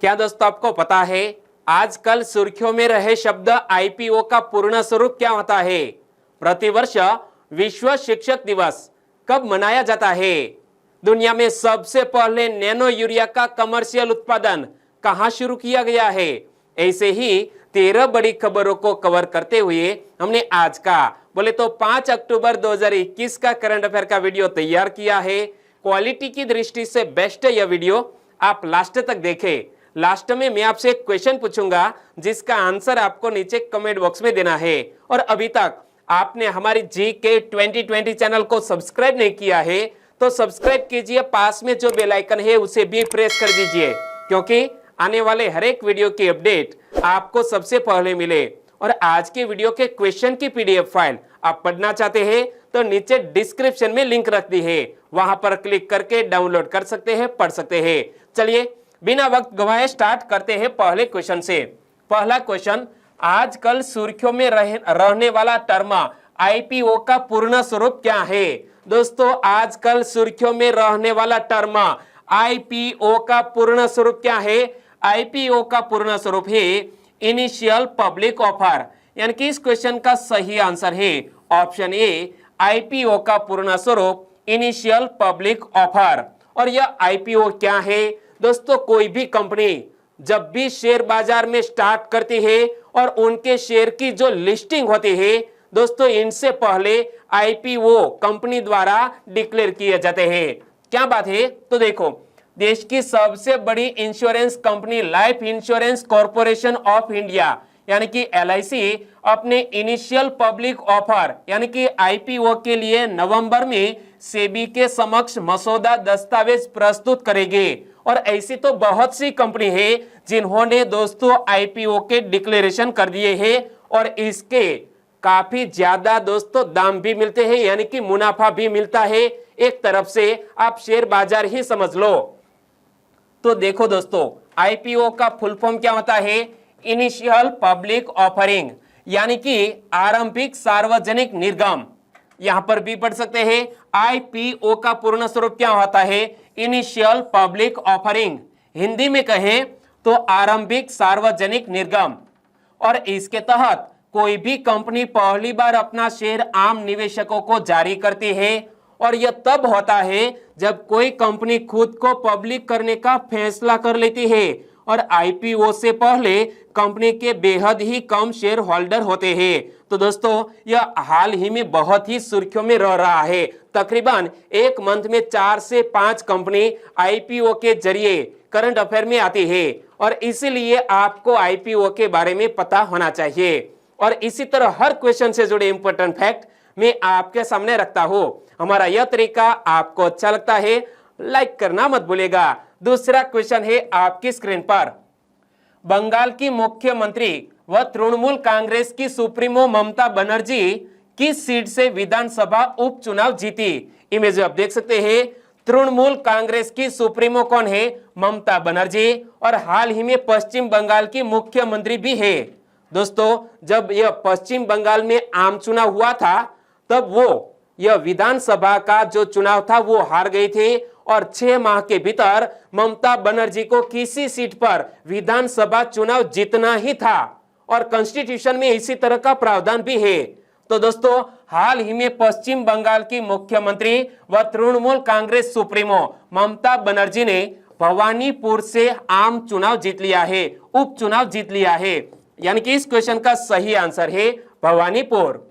क्या दोस्तों आपको पता है आजकल सुर्खियों में रहे शब्द आईपीओ का पूर्ण स्वरूप क्या होता है? प्रतिवर्ष विश्व शिक्षक दिवस कब मनाया जाता है? दुनिया में सबसे पहले नैनो यूरिया का कमर्शियल उत्पादन कहां शुरू किया गया है? ऐसे ही 13 बड़ी खबरों को कवर करते हुए हमने आज का बोले तो 5 अक्टूबर 2021 का करंट अफेयर का वीडियो तैयार किया है। क्वालिटी की दृष्टि से बेस्ट है यह वीडियो, आप लास्ट तक देखें। लास्ट में मैं आपसे एक क्वेश्चन पूछूंगा जिसका आंसर आपको नीचे कमेंट बॉक्स में देना है। और अभी तक आपने हमारी जीके 2020 चैनल को सब्सक्राइब नहीं किया है तो सब्सक्राइब कीजिए, पास में जो बेल आइकन है उसे भी प्रेस कर दीजिए, क्योंकि आने वाले हर एक वीडियो की अपडेट आपको सबसे पहले मिले। और आज के वीडियो के क्वेश्चन की पीडीएफ फाइल आप पढ़ना चाहते हैं तो नीचे डिस्क्रिप्शन में लिंक रख दी है, वहां पर क्लिक करके डाउनलोड कर सकते हैं, पढ़ सकते हैं। चलिए बिना वक्त गवाए स्टार्ट करते हैं पहले क्वेश्चन से। पहला क्वेश्चन, आजकल सुर्खियों में रहने वाला टर्म आईपीओ का पूर्ण स्वरूप क्या है? दोस्तों आजकल सुर्खियों में रहने वाला टर्म आईपीओ का पूर्ण स्वरूप क्या है? आईपीओ का पूर्ण स्वरूप है इनिशियल पब्लिक ऑफर, यानी कि इस क्वेश्चन का सही आंसर है ऑप्शन ए। आईपीओ का पूर्ण स्वरूप इनिशियल पब्लिक ऑफर। और यह आईपीओ क्या है? दोस्तों कोई भी कंपनी जब भी शेयर बाजार में स्टार्ट करती है और उनके शेयर की जो लिस्टिंग होती है दोस्तों, इनसे पहले आईपीओ कंपनी द्वारा डिक्लेयर किए जाते हैं। क्या बात है? तो देखो, देश की सबसे बड़ी insurance company life insurance corporation of India यानी कि एलआईसी अपने इनिशियल पब्लिक ऑफर यानी कि आईपीओ के लिए नवंबर में सेबी के समक्ष मसौदा दस्तावेज प्रस्तुत करेगी। और ऐसी तो बहुत सी कंपनी है जिन्होंने दोस्तों आईपीओ के डिक्लेरेशन कर दिए हैं और इसके काफी ज्यादा दोस्तों दाम भी मिलते हैं, यानी कि मुनाफा भी मिलता है। एक तरफ से आप शेयर बाजार ही समझ लो। तो देखो दोस्तों, आईपीओ का फुल फॉर्म क्या होता है? इनिशियल पब्लिक ऑफरिंग, यानी कि आरंभिक सार्वजनिक निर्गम। यहां पर भी पढ़ सकते हैं आईपीओ का पूर्ण स्वरूप क्या होता है? Initial public offering. हिंदी में कहें तो आरंभिक सार्वजनिक निर्गम। और इसके तहत कोई भी कंपनी पहली बार अपना शेयर आम निवेशकों को जारी करती है। और यह तब होता है जब कोई कंपनी खुद को पब्लिक करने का फैसला कर लेती है और आईपीओ से पहले कंपनी के बेहद ही कम शेयर होल्डर होते हैं। तो दोस्तों यह हाल ही में बहुत ही सुर्खियों में रह रहा है। तकरीबन एक मंथ में 4 से 5 कंपनी आईपीओ के जरिए करंट अफेयर में आती है और इसीलिए आपको आईपीओ के बारे में पता होना चाहिए। और इसी तरह हर क्वेश्चन से जुड़े इंपॉर्टेंट फैक्ट मैं आपके सामने रखता हूं। हमारा यह तरीका आपको अच्छा लगता है, लाइक करना मत भूलिएगा। दूसरा क्वेश्चन है आपकी स्क्रीन पर। बंगाल की मुख्यमंत्री व तृणमूल कांग्रेस की सुप्रीमो ममता बनर्जी किस सीट से विधानसभा उपचुनाव जीती? इमेज आप देख सकते हैं। तृणमूल कांग्रेस की सुप्रीमो कौन है? ममता बनर्जी, और हाल ही में पश्चिम बंगाल की मुख्यमंत्री भी है। दोस्तों जब यह पश्चिम बंगाल में आम चुनाव हुआ था तब वो यह विधानसभा का जो चुनाव था वो हार गई थी और 6 माह के भीतर ममता बनर्जी को किसी सीट पर विधानसभा चुनाव जीतना ही था और कॉन्स्टिट्यूशन में इसी तरह का प्रावधान भी है। तो दोस्तों हाल ही में पश्चिम बंगाल की मुख्यमंत्री व तृणमूल कांग्रेस सुप्रीमो ममता बनर्जी ने भवानीपुर से आम चुनाव जीत लिया है, उपचुनाव जीत लिया है, यानी कि इस क्वेश्चन का सही आंसर है भवानीपुर।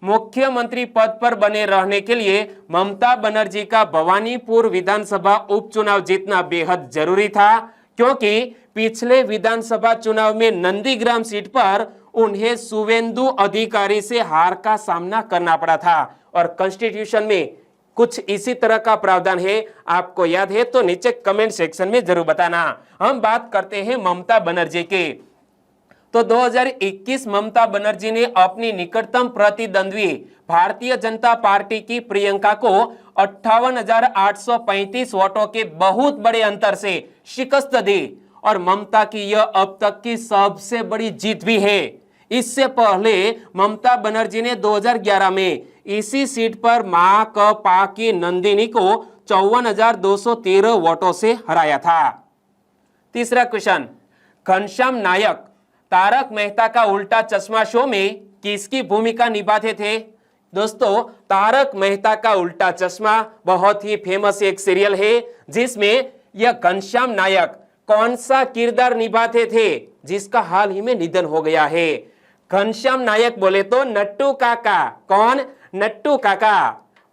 मुख्यमंत्री पद पर बने रहने के लिए ममता बनर्जी का भवानीपुर विधानसभा उपचुनाव जीतना बेहद जरूरी था, क्योंकि पिछले विधानसभा चुनाव में नंदीग्राम सीट पर उन्हें शुवेंदु अधिकारी से हार का सामना करना पड़ा था और कॉन्स्टिट्यूशन में कुछ इसी तरह का प्रावधान है। आपको याद है तो नीचे कमेंट सेक्शन में जरूर बताना। हम बात करते हैं ममता बनर्जी की। तो 2021 ममता बनर्जी ने अपनी निकटतम प्रतिद्वंद्वी भारतीय जनता पार्टी की प्रियंका को 58,835 वोटों के बहुत बड़े अंतर से शिकस्त दी और ममता की यह अब तक की सबसे बड़ी जीत भी है। इससे पहले ममता बनर्जी ने 2011 में इसी सीट पर माकपा की नंदिनी को 54,213 वोटों से हराया था। तीसरा क्वेश्चन, घनश्याम नायक तारक मेहता का उल्टा चश्मा शो में किसकी भूमिका निभाते थे? दोस्तों, तारक मेहता का उल्टा चश्मा बहुत ही फेमस एक सीरियल है जिसमें यह घनश्याम नायक कौन सा किरदार निभाते थे जिसका हाल ही में निधन हो गया है? घनश्याम नायक बोले तो नट्टू काका। कौन? नट्टू काका।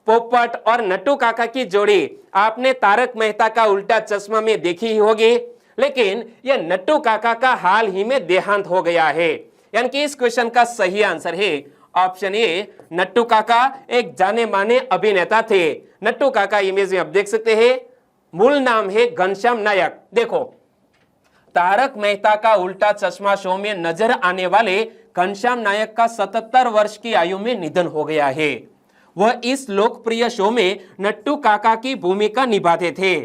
पोपट और नट्टू काका की जोड़ी आपने तारक मेहता का उल्टा चश्मा में देखी ही होगी, लेकिन यह नट्टू काका का हाल ही में देहांत हो गया है। यानी कि इस क्वेश्चन का सही आंसर है ऑप्शन ए, नट्टू काका एक जाने माने अभिनेता थे। नट्टू काका इमेज में आप देख सकते हैं, मूल नाम है घनश्याम नायक। देखो, तारक मेहता का उल्टा चश्मा शो में नजर आने वाले घनश्याम नायक का 77 वर्ष की आयु में निधन हो गया है। वह इस लोकप्रिय शो में नट्टू काका की भूमिका निभाते थे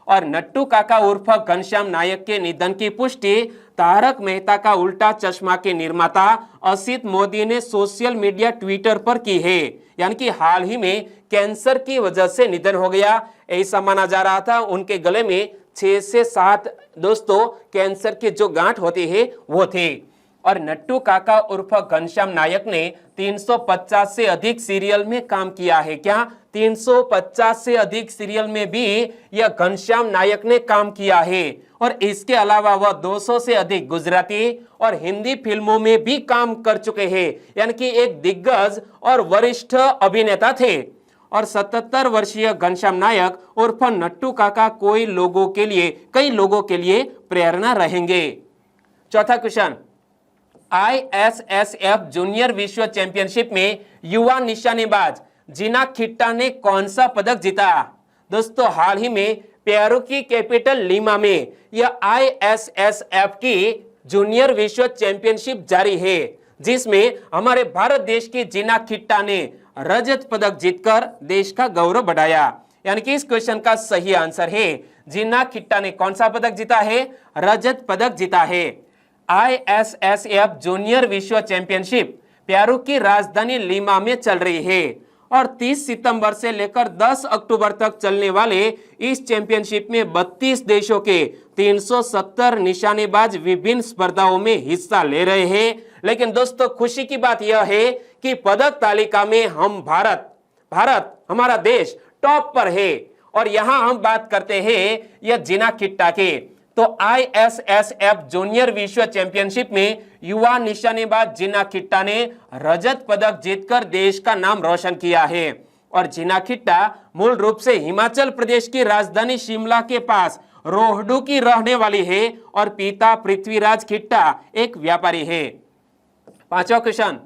और नट्टू काका उर्फ घनश्याम नायक के निधन की पुष्टि तारक मेहता का उल्टा चश्मा के निर्माता असित मोदी ने सोशल मीडिया ट्विटर पर की है। यानी कि हाल ही में कैंसर की वजह से निधन हो गया, ऐसा माना जा रहा था। उनके गले में 6 से 7 दोस्तों कैंसर की जो गांठ होती है वो थी। और नट्टू काका उर्फ घनश्याम नायक ने 350 से अधिक सीरियल में काम किया है। क्या? 350 से अधिक सीरियल में भी यह घनश्याम नायक ने काम किया है। और इसके अलावा वह 200 से अधिक गुजराती और हिंदी फिल्मों में भी काम कर चुके हैं। यानी कि एक दिग्गज और वरिष्ठ अभिनेता थे। और 77 वर्षीय घनश्याम नायक उर्फ नट्टू काका कई लोगों के लिए प्रेरणा रहेंगे। चौथा क्वेश्चन, ISSF जूनियर विश्व चैंपियनशिप में युवा निशानेबाज जीना खिट्टा ने कौन सा पदक जीता? दोस्तों, हाल ही में पेरू की कैपिटल लीमा में यह ISSF की जूनियर विश्व चैंपियनशिप जारी है जिसमें हमारे भारत देश की जीना खिट्टा ने रजत पदक जीतकर देश का गौरव बढ़ाया। यानी कि इस क्वेश्चन का सही आंसर है जीना खिट्टा ने कौन सा पदक जीता है? रजत पदक जीता है। ISSF जूनियर विश्व चैंपियनशिप पेरू की राजधानी लीमा में चल रही है और 30 सितंबर से लेकर 10 अक्टूबर तक चलने वाले इस चैंपियनशिप में 32 देशों के 370 निशानेबाज विभिन्न स्पर्धाओं में हिस्सा ले रहे हैं। लेकिन दोस्तों, खुशी की बात यह है कि पदक तालिका में हम भारत हमारा देश टॉप पर है। और यहां हम बात करते हैं यह जीना खिट्टा के। तो ISSF जूनियर विश्व चैंपियनशिप में युवा निशानेबाज जीना खिट्टा ने रजत पदक जीतकर देश का नाम रोशन किया है। और जीना खिट्टा मूल रूप से हिमाचल प्रदेश की राजधानी शिमला के पास रोहडू की रहने वाली है और पिता पृथ्वीराज खिट्टा एक व्यापारी है। पांचवा क्वेश्चन,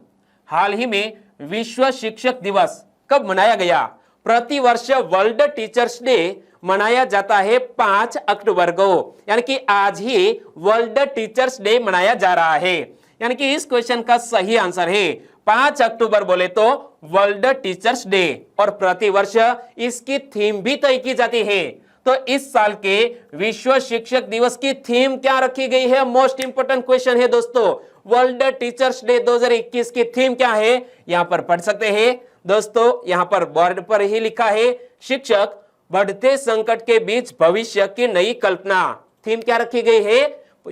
हाल ही में विश्व शिक्षक दिवस कब मनाया गया? प्रतिवर्ष वर्ल्ड टीचर्स डे मनाया जाता है 5 अक्टूबर को। यानी कि आज ही वर्ल्ड टीचर्स डे मनाया जा रहा है। यानी कि इस क्वेश्चन का सही आंसर है 5 अक्टूबर बोले तो वर्ल्ड टीचर्स डे। और प्रतिवर्ष इसकी थीम भी तय की जाती है। तो इस साल के विश्व शिक्षक दिवस की थीम क्या रखी गई है? मोस्ट इंपोर्टेंट क्वेश्चन है दोस्तों। वर्ल्ड टीचर्स डे 2021 की थीम क्या है? यहां पर पढ़ सकते हैं दोस्तों। यहां पर बोर्ड पर ही लिखा है, शिक्षक बढ़ते संकट के बीच भविष्य की नई कल्पना। थीम क्या रखी गई है?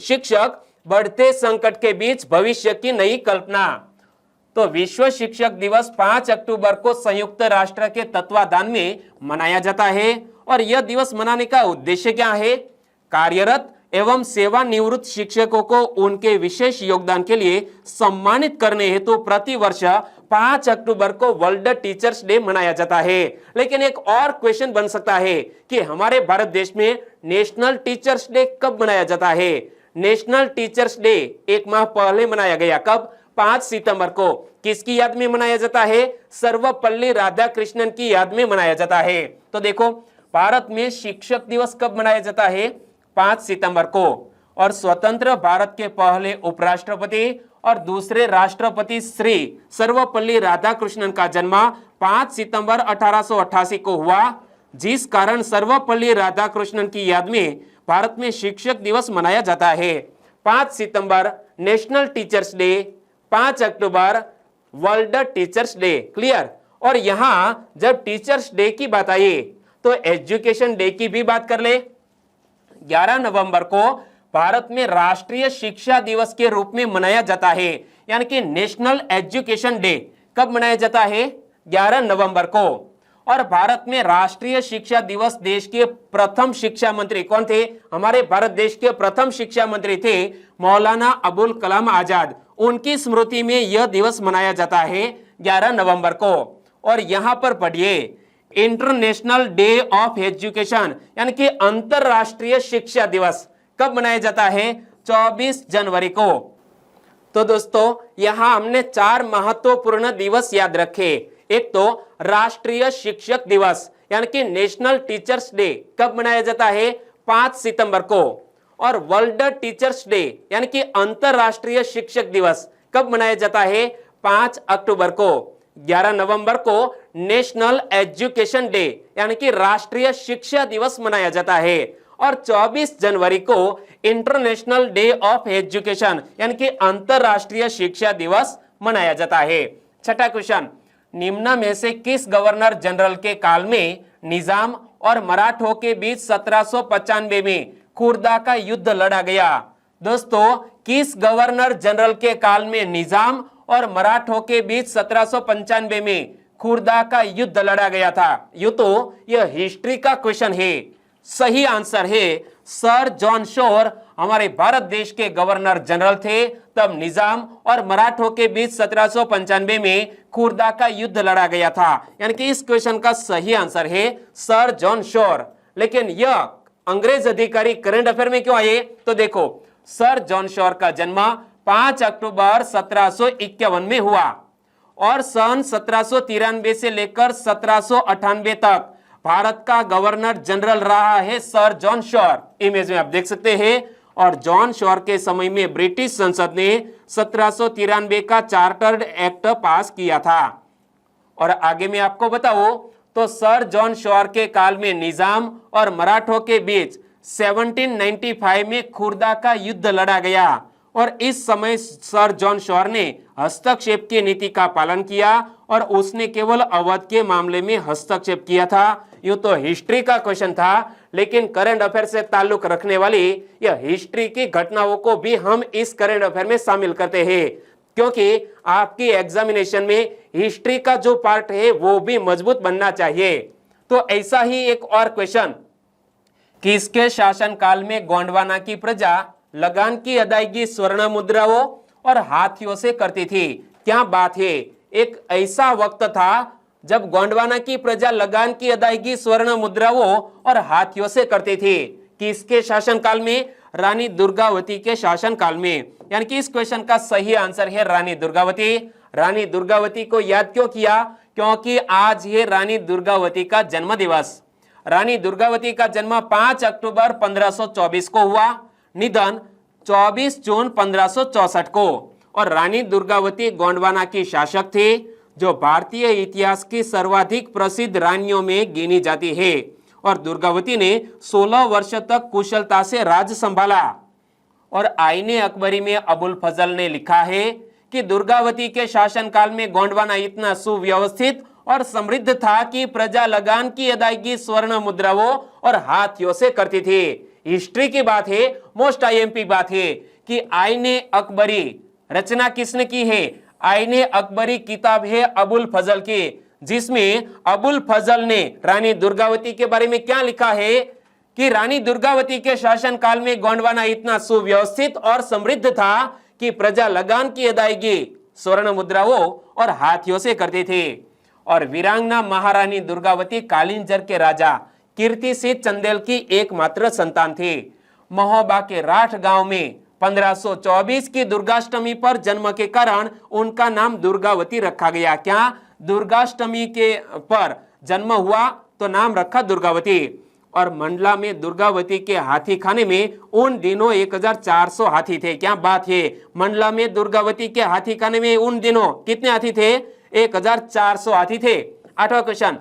शिक्षक बढ़ते संकट के बीच भविष्य की नई कल्पना। तो विश्व शिक्षक दिवस 5 अक्टूबर को संयुक्त राष्ट्र के तत्वाधान में मनाया जाता है। और यह दिवस मनाने का उद्देश्य क्या है? कार्यरत एवं सेवानिवृत्त शिक्षकों को उनके विशेष योगदान के लिए सम्मानित करने हेतु प्रतिवर्ष 5 अक्टूबर को वर्ल्ड टीचर्स डे मनाया जाता है। लेकिन एक और क्वेश्चन बन सकता है कि हमारे भारत देश में नेशनल टीचर्स डे कब मनाया जाता है? नेशनल टीचर्स डे 1 माह पहले मनाया गया। कब? 5 सितंबर को। किसकी याद में मनाया जाता है? सर्वपल्ली राधाकृष्णन की याद में मनाया जाता है। तो देखो, भारत में शिक्षक दिवस कब मनाया जाता है? 5 सितंबर को। और स्वतंत्र भारत के पहले उपराष्ट्रपति और दूसरे राष्ट्रपति श्री सर्वपल्ली राधाकृष्णन का जन्म 5 सितंबर 1888 को हुआ, जिस कारण सर्वपल्ली राधाकृष्णन की याद में भारत में शिक्षक दिवस मनाया जाता है। 5 सितंबर national teachers day, 5 October world teachers day. Clear? और यहां जब टीचर्स डे की बात आई तो एजुकेशन डे की भी बात कर ले। 11 नवंबर को भारत में राष्ट्रीय शिक्षा दिवस के रूप में मनाया जाता है, यानी कि नेशनल एजुकेशन डे। कब मनाया जाता है? 11 नवंबर को। और भारत में राष्ट्रीय शिक्षा दिवस देश के प्रथम शिक्षा मंत्री कौन थे? हमारे भारत देश के प्रथम शिक्षा मंत्री थे मौलाना अबुल कलाम आजाद। उनकी स्मृति में यह दिवस मनाया जाता है 11 नवंबर को। और यहां पर पढ़िए, इंटरनेशनल डे ऑफ एजुकेशन यानी कि अंतरराष्ट्रीय शिक्षा दिवस कब मनाया जाता है? 24 जनवरी को। तो दोस्तों यहां हमने 4 महत्वपूर्ण दिवस याद रखे। एक तो राष्ट्रीय शिक्षक दिवस यानी कि नेशनल टीचर्स डे कब मनाया जाता है? 5 सितंबर को। और वर्ल्ड टीचर्स डे यानी कि अंतरराष्ट्रीय शिक्षक दिवस कब मनाया जाता है? 5 अक्टूबर को। 11 नवंबर को नेशनल एजुकेशन डे यानी कि राष्ट्रीय शिक्षा दिवस मनाया जाता है। और 24 जनवरी को इंटरनेशनल डे ऑफ एजुकेशन यानी कि अंतरराष्ट्रीय शिक्षा दिवस मनाया जाता है। छठा क्वेश्चन, निम्न में से किस गवर्नर जनरल के काल में निजाम और मराठों के बीच 1795 में खुर्दा का युद्ध लड़ा गया? दोस्तों किस गवर्नर जनरल के काल में निजाम और मराठों के बीच 1795 में खुर्दा का युद्ध लड़ा गया था? यह हिस्ट्री का क्वेश्चन है। सही आंसर है सर जॉन शोर हमारे भारत देश के गवर्नर जनरल थे। तब निजाम और मराठों के बीच 1795 में खुर्दा का युद्ध लड़ा गया था, यानी कि इस क्वेश्चन का सही आंसर है सर जॉन शोर। लेकिन यह अंग्रेज अधिकारी करंट अफेयर में क्यों आए? तो देखो, सर जॉन शोर का जन्म 5 अक्टूबर 1751 में हुआ और सन 1793 से लेकर 1798 तक भारत का गवर्नर जनरल रहा है सर जॉन शोर। इमेज में आप देख सकते हैं। और जॉन शोर के समय में ब्रिटिश संसद ने 1793 का चार्टर्ड एक्ट पास किया था। और आगे मैं आपको बताऊं तो सर जॉन शोर के काल में निजाम और मराठों के बीच 1795 में खुर्दा का युद्ध लड़ा गया और इस समय सर जॉन शोर ने हस्तक्षेप की नीति का पालन किया और उसने केवल अवध के मामले में हस्तक्षेप किया था। यूं तो हिस्ट्री का क्वेश्चन था, लेकिन करंट अफेयर से ताल्लुक रखने वाली यह हिस्ट्री की घटनाओं को भी हम इस करंट अफेयर में शामिल करते हैं, क्योंकि आपकी एग्जामिनेशन में हिस्ट्री का जो पार्ट है वो भी मजबूत बनना चाहिए। तो ऐसा ही एक और क्वेश्चन, किसके शासन काल में गोंडवाना की प्रजा लगान की अदायगी स्वर्ण मुद्राओं और हाथियों से करती थी? क्या बात है, एक ऐसा वक्त था जब गोंडवाना की प्रजा लगान की अदायगी स्वर्ण मुद्राओं और हाथियों से करती थी। किसके शासन काल में? रानी दुर्गावती के शासन काल में। यानी कि इस क्वेश्चन का सही आंसर है रानी दुर्गावती। रानी दुर्गावती को याद क्यों किया? क्योंकि आज है रानी दुर्गावती का जन्म दिवस। रानी दुर्गावती का जन्म 5 अक्टूबर 1524 को हुआ, निधन 24 जून 1564 को। और रानी दुर्गावती गोंडवाना की शासक थी जो भारतीय इतिहास की सर्वाधिक प्रसिद्ध रानियों में गिनी जाती है। और दुर्गावती ने 16 वर्ष तक कुशलता से राज संभाला। और आईने अकबरी में अबुल फजल ने लिखा है कि दुर्गावती के शासनकाल में गोंडवाना इतना सुव्यवस्थित और समृद्ध था कि प्रजा लगान की अदायगी स्वर्ण मुद्राओं और हाथियों से करती थी। हिस्ट्री की बात है, मोस्ट आईएमपी बात है कि आईने अकबरी रचना किसने की है? आईने अकबरी किताब है अबुल फजल की, जिसमें अबुल फजल ने रानी दुर्गावती के बारे में क्या लिखा है कि रानी दुर्गावती के शासन काल में गोंडवाना इतना सुव्यवस्थित और समृद्ध था कि प्रजा लगान की अदायगी स्वर्ण मुद्राओं और हाथियों से करती थी। और वीरांगना महारानी दुर्गावती कालिंजर के राजा कीर्ति सिंह चंदेल की एकमात्र संतान थी। महोबा के राठ गांव में 1524 की दुर्गाष्टमी पर जन्म के कारण उनका नाम दुर्गावती रखा गया। क्या दुर्गाष्टमी के पर जन्म हुआ तो नाम रखा दुर्गावती। और मंडला में दुर्गावती के हाथी खाने में उन दिनों 1400 हाथी थे। क्या बात है, मंडला में दुर्गावती के हाथी खाने में उन दिनों कितने हाथी थे? 1400 हाथी थे। 8वां क्वेश्चन,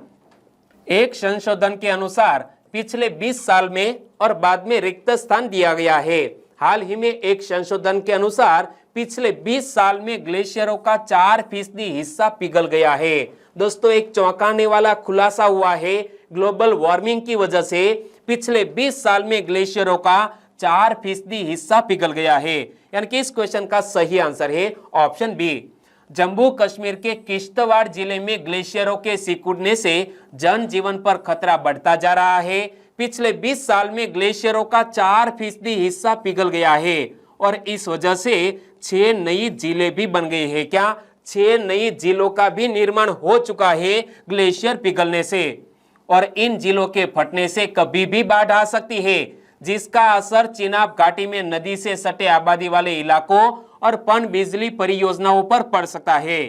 एक संशोधन के अनुसार पिछले 20 साल में और बाद में रिक्त स्थान दिया गया है। हाल ही में एक संशोधन के अनुसार पिछले 20 साल में ग्लेशियरों का 4% हिस्सा पिघल गया है। दोस्तों एक चौंकाने वाला खुलासा हुआ है। ग्लोबल वार्मिंग की वजह से पिछले 20 साल में ग्लेशियरों का 4% हिस्सा पिघल गया है। यानी कि इस क्वेश्चन का सही आंसर है ऑप्शन बी। जम्मू कश्मीर के किश्तवाड़ जिले में ग्लेशियरों के सिकुड़ने से जनजीवन पर खतरा बढ़ता जा रहा है। पिछले 20 साल में ग्लेशियरों का 4% हिस्सा पिघल गया है और इस वजह से 6 नई झीलें भी बन गई है। क्या 6 नई झीलों का भी निर्माण हो चुका है ग्लेशियर पिघलने से, और इन झीलों के फटने से कभी भी बाढ़ आ सकती है, जिसका असर चिनाब घाटी में नदी से सटे आबादी वाले इलाकों और पनबिजली परियोजनाओं पर पड़ सकता है।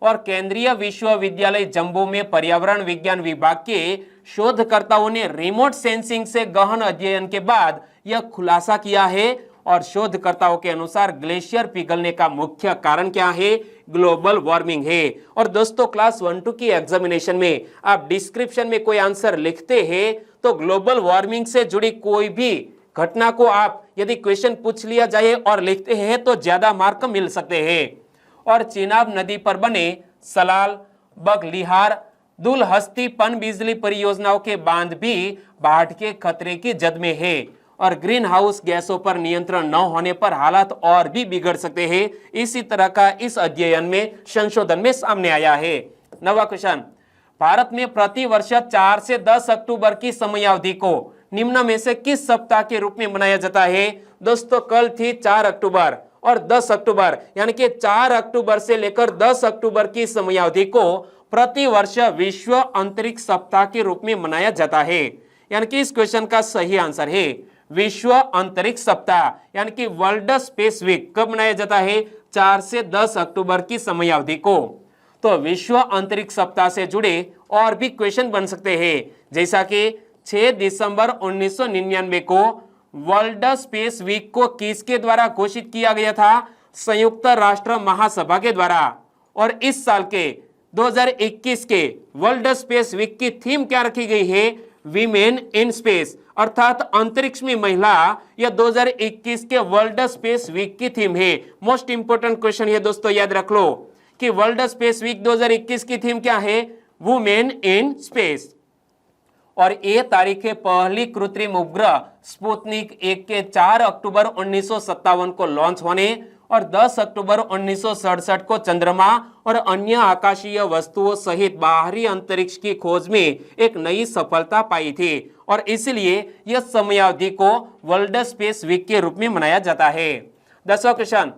और केंद्रीय विश्वविद्यालय जम्मू में पर्यावरण विज्ञान विभाग के शोधकर्ताओं ने रिमोट सेंसिंग से गहन अध्ययन के बाद यह खुलासा किया है। और शोधकर्ताओं के अनुसार ग्लेशियर पिघलने का मुख्य कारण क्या है? ग्लोबल वार्मिंग है। और दोस्तों क्लास 1-2 की एग्जामिनेशन में आप डिस्क्रिप्शन में कोई आंसर लिखते हैं तो ग्लोबल वार्मिंग से जुड़ी कोई भी घटना को आप यदि क्वेश्चन पूछ लिया जाए और लिखते हैं तो ज्यादा मार्क मिल सकते हैं। और चिनाब नदी पर बने सलाल, बगलिहार, दुलहस्ती पनबिजली परियोजनाओं के बांध भी बाढ़ के खतरे की जद में है। और ग्रीन हाउस गैसों पर नियंत्रण न होने पर हालात और भी बिगड़ सकते हैं। इसी तरह का इस अध्ययन में संशोधन में सामने आया है। 9वां क्वेश्चन, भारत में प्रति वर्ष 4 से 10 अक्टूबर की समयावधि को निम्न में से किस सप्ताह के रूप में मनाया जाता है? दोस्तों कल थी 4 अक्टूबर और 10 अक्टूबर, यानी कि 4 अक्टूबर से लेकर 10 अक्टूबर की समयावधि को प्रति वर्ष विश्व अंतरिक्ष सप्ताह के रूप में मनाया जाता है। यानी कि इस क्वेश्चन का सही आंसर है विश्व अंतरिक्ष सप्ताह, यानी कि वर्ल्ड स्पेस वीक कब मनाया जाता है? 4 से 10 अक्टूबर की समयावधि को। तो विश्व अंतरिक्ष सप्ताह से जुड़े और भी क्वेश्चन बन सकते हैं, जैसा कि 6 दिसंबर 1999 को वर्ल्ड स्पेस वीक को किसके द्वारा घोषित किया गया था? संयुक्त राष्ट्र महासभा के द्वारा। और इस साल के 2021 के वर्ल्ड स्पेस वीक की थीम क्या रखी गई है? वीमेन इन स्पेस, अर्थात अंतरिक्ष में महिला। यह 2021 के वर्ल्ड स्पेस वीक की थीम है। मोस्ट इंपोर्टेंट क्वेश्चन ये दोस्तों याद रख लो कि वर्ल्ड स्पेस वीक 2021 की थीम क्या है? Women in space. और ये तारीख है पहली कृत्रिम उपग्रह स्पुतनिक 1 के 4 अक्टूबर 1957 को लॉन्च होने और 10 अक्टूबर 1967 को चंद्रमा और अन्य आकाशीय वस्तुओं सहित बाहरी अंतरिक्ष की खोज में एक नई सफलता पाई थी। और इसलिए यह समयावधि को वर्ल्ड स्पेस वीक के रूप में मनाया जाता है। 10वां क्वेश्चन,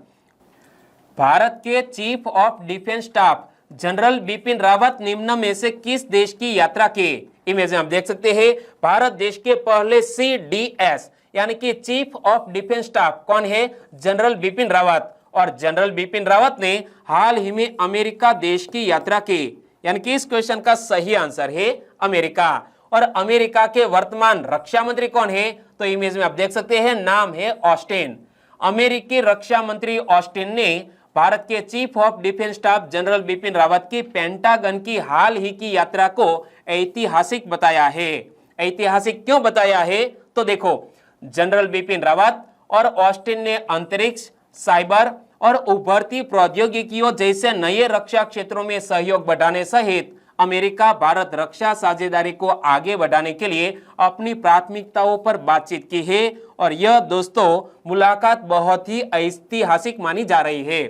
भारत के chief of defence staff general Bipin Rawat निम्न में से किस देश की यात्रा की? इमेज में आप देख सकते हैं भारत देश के पहले CDS यानी कि चीफ ऑफ डिफेंस स्टाफ कौन है? जनरल बिपिन रावत। और जनरल बिपिन रावत ने हाल ही में अमेरिका देश की यात्रा की। यानी कि इस क्वेश्चन का सही आंसर है अमेरिका। और अमेरिका के वर्तमान रक्षा मंत्री कौन है? तो इमेज में आप देख सकते हैं नाम है ऑस्टिन। अमेरिकी रक्षा मंत्री ऑस्टिन ने भारत के chief of defence staff general Bipin Rawat की पेंटागन की हाल ही की यात्रा को ऐतिहासिक बताया है। ऐतिहासिक क्यों बताया है? तो देखो, जनरल बिपिन रावत और ऑस्टिन ने अंतरिक्ष, साइबर और उभरती प्रौद्योगिकियों जैसे नए रक्षा क्षेत्रों में सहयोग बढ़ाने सहित अमेरिका भारत रक्षा साझेदारी को आगे बढ़ाने के लिए अपनी प्राथमिकताओं पर बातचीत की है। और यह दोस्तों मुलाकात बहुत ही ऐतिहासिक मानी जा रही है।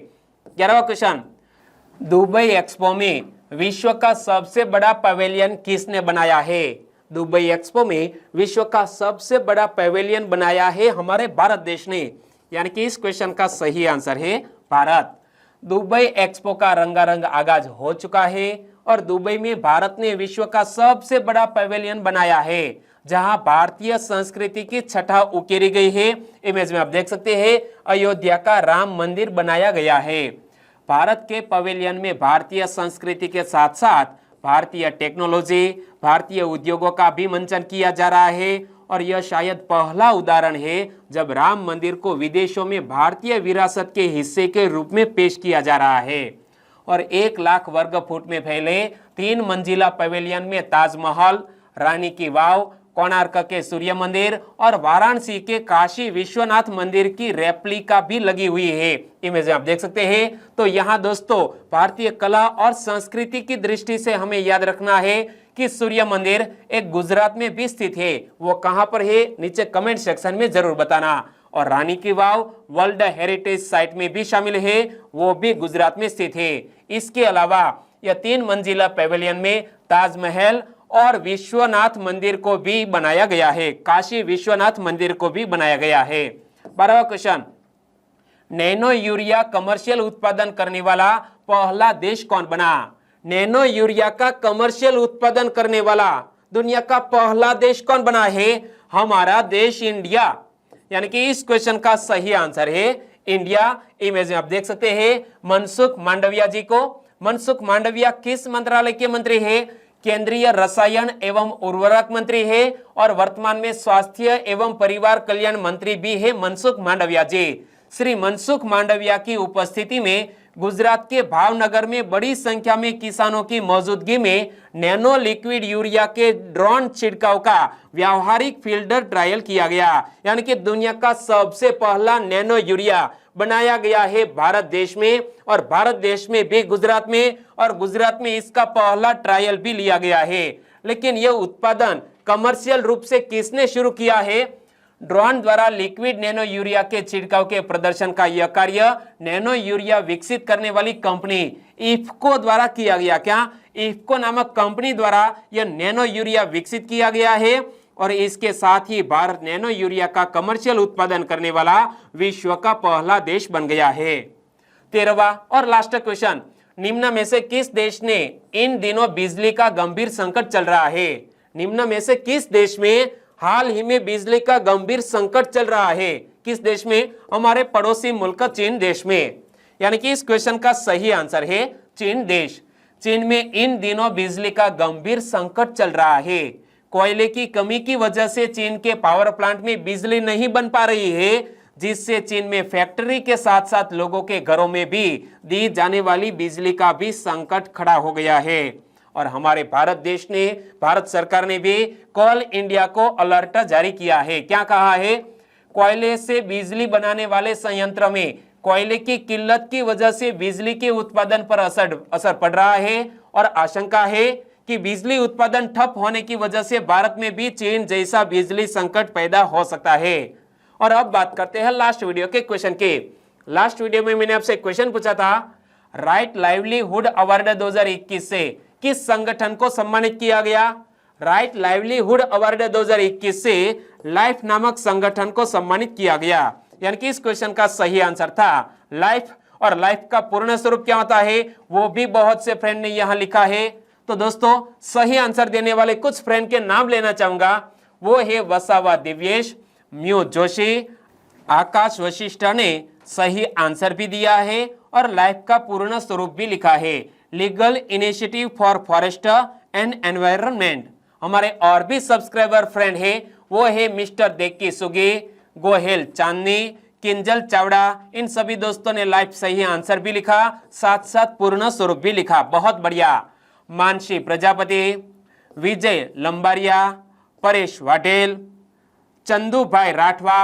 11वां क्वेश्चन, दुबई एक्सपो में विश्व का सबसे बड़ा पवेलियन किसने बनाया है? दुबई एक्सपो में विश्व का सबसे बड़ा पवेलियन बनाया है हमारे भारत देश ने। यानी कि इस क्वेश्चन का सही आंसर है भारत। दुबई एक्सपो का रंगारंग आगाज हो चुका है और दुबई में भारत ने विश्व का सबसे बड़ा पवेलियन बनाया है, जहां भारतीय संस्कृति की छटा उकेरी गई है। इमेज में आप देख सकते हैं अयोध्या का राम मंदिर बनाया गया है। भारत के पवेलियन में भारतीय संस्कृति के साथ साथ भारतीय टेक्नोलॉजी, भारतीय उद्योगों का भी मंचन किया जा रहा है। और यह शायद पहला उदाहरण है जब राम मंदिर को विदेशों में भारतीय विरासत के हिस्से के रूप में पेश किया जा रहा है। और 1 लाख वर्ग फुट में फैले 3 मंजिला पवेलियन में ताजमहल, रानी की वाव, कोणार्क के सूर्य मंदिर और वाराणसी के काशी विश्वनाथ मंदिर की रेप्लिका भी लगी हुई है। इमेज आप देख सकते हैं। तो यहाँ दोस्तों भारतीय कला और संस्कृति की दृष्टि से हमें याद रखना है कि सूर्य मंदिर एक गुजरात में भी स्थित है, वो कहां पर है नीचे कमेंट सेक्शन में जरूर बताना। और रानी की वाव वर्ल्ड हेरिटेज साइट में भी शामिल है, वो भी गुजरात में स्थित है। इसके अलावा यह 3 मंजिला पेविलियन में ताजमहल और विश्वनाथ मंदिर को भी बनाया गया है, काशी विश्वनाथ मंदिर को भी बनाया गया है। 12वां क्वेश्चन, नैनो यूरिया कमर्शियल उत्पादन करने वाला पहला देश कौन बना? नैनो यूरिया का कमर्शियल उत्पादन करने वाला दुनिया का पहला देश कौन बना है? हमारा देश इंडिया। यानी कि इस क्वेश्चन का सही आंसर है इंडिया। इमेज में आप देख सकते हैं मनसुख मांडविया जी को। मनसुख मांडविया किस मंत्रालय के मंत्री है? केंद्रीय रसायन एवं उर्वरक मंत्री है और वर्तमान में स्वास्थ्य एवं परिवार कल्याण मंत्री भी है मनसुख मांडविया जी। श्री मनसुख मांडविया की उपस्थिति में गुजरात के भावनगर में बड़ी संख्या में किसानों की मौजूदगी में नैनो लिक्विड यूरिया के ड्रोन छिड़काव का व्यावहारिक फील्ड ट्रायल किया गया। यानी कि दुनिया का सबसे पहला नैनो यूरिया बनाया गया है भारत देश में, और भारत देश में भी गुजरात में, और गुजरात में इसका पहला ट्रायल भी लिया गया है। लेकिन यह उत्पादन कमर्शियल रूप से किसने शुरू किया है? ड्रोन द्वारा लिक्विड नैनो यूरिया के छिड़काव के प्रदर्शन का यह कार्य नैनो यूरिया विकसित करने वाली कंपनी इफ्को द्वारा किया गया। क्या? इफ्को नामक कंपनी द्वारा यह नैनो यूरिया विकसित किया गया है, और इसके साथ ही भारत नैनो यूरिया का कमर्शियल उत्पादन करने वाला विश्व का पहला देश बन गया है। 13वां और लास्ट क्वेश्चन, निम्न में से किस देश ने इन दिनों बिजली का गंभीर संकट चल रहा है? निम्न में से किस देश में हाल ही में बिजली का गंभीर संकट चल रहा है? किस देश में? हमारे पड़ोसी मुल्क चीन देश में। यानी कि इस क्वेश्चन का सही आंसर है चीन देश। चीन में इन दिनों बिजली का गंभीर संकट चल रहा है। कोयले की कमी की वजह से चीन के पावर प्लांट में बिजली नहीं बन पा रही है, जिससे चीन में फैक्ट्री के साथ साथ लोगों के घरों में भी दी जाने वाली बिजली का भी संकट खड़ा हो गया है। और हमारे भारत देश ने, भारत सरकार ने भी कोल इंडिया को अलर्ट जारी किया है। क्या कहा है? कोयले से बिजली बनाने वाले संयंत्र में कोयले की किल्लत की वजह से बिजली के उत्पादन पर असर पड़ रहा है, और आशंका है कि बिजली उत्पादन ठप होने की वजह से भारत में भी चीन जैसा बिजली संकट पैदा हो सकता है। और अब बात करते हैं लास्ट वीडियो के क्वेश्चन के। लास्ट वीडियो में मैंने आपसे क्वेश्चन पूछा था, राइट लाइवलीहुड अवार्ड 2021 से किस संगठन को सम्मानित किया गया? राइट लाइवलीहुड अवार्ड 2021 से लाइफ नामक संगठन को सम्मानित किया गया। यानी कि इस क्वेश्चन का सही आंसर था लाइफ। और लाइफ का पूर्ण स्वरूप क्या होता है वो भी बहुत से फ्रेंड ने यहां लिखा है। तो दोस्तों, सही आंसर देने वाले कुछ फ्रेंड के नाम लेना चाहूंगा। वो है वसावा दिव्येश, म्यू जोशी, आकाश वशिष्ठ ने सही आंसर भी दिया है, और लाइफ का पूर्ण स्वरूप भी लिखा है legal initiative for forest and environment. हमारे और भी सब्सक्राइबर फ्रेंड है, वो है मिस्टर देक्की सुगी, गोहेल चांदनी, किंजल चावड़ा। इन सभी दोस्तों ने लाइफ सही आंसर भी लिखा, साथ साथ पूर्ण स्वरूप भी लिखा। बहुत बढ़िया। मानसी प्रजापति, विजय लंबारिया, परेश वाटेल, चंदू भाई राठवा,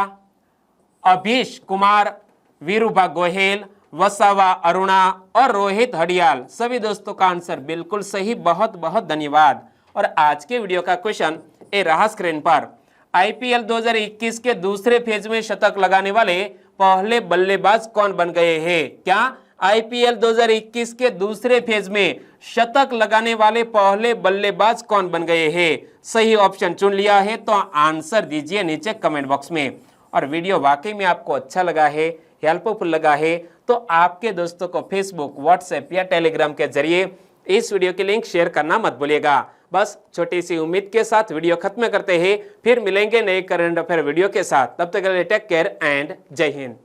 अभीश कुमार, वीरूभा गोहेल, वसावा अरुणा और रोहित हडियाल, सभी दोस्तों का आंसर बिल्कुल सही। बहुत बहुत धन्यवाद। और आज के वीडियो का क्वेश्चन ए रहा स्क्रीन पर। आईपीएल 2021 के दूसरे फेज में शतक लगाने वाले पहले बल्लेबाज कौन बन गए हैं? क्या आईपीएल 2021 के दूसरे फेज में शतक लगाने वाले पहले बल्लेबाज कौन बन गए हैं? सही ऑप्शन चुन लिया है तो आंसर दीजिए नीचे कमेंट बॉक्स में। और वीडियो वाकई में आपको अच्छा लगा है, हेल्पफुल लगा है, तो आपके दोस्तों को फेसबुक, व्हाट्सएप या टेलीग्राम के जरिए इस वीडियो की लिंक शेयर करना मत भूलिएगा। बस छोटी सी उम्मीद के साथ वीडियो खत्म करते हैं, फिर मिलेंगे नए करंट अफेयर वीडियो के साथ। तब तक के लिए टेक केयर एंड जय हिंद।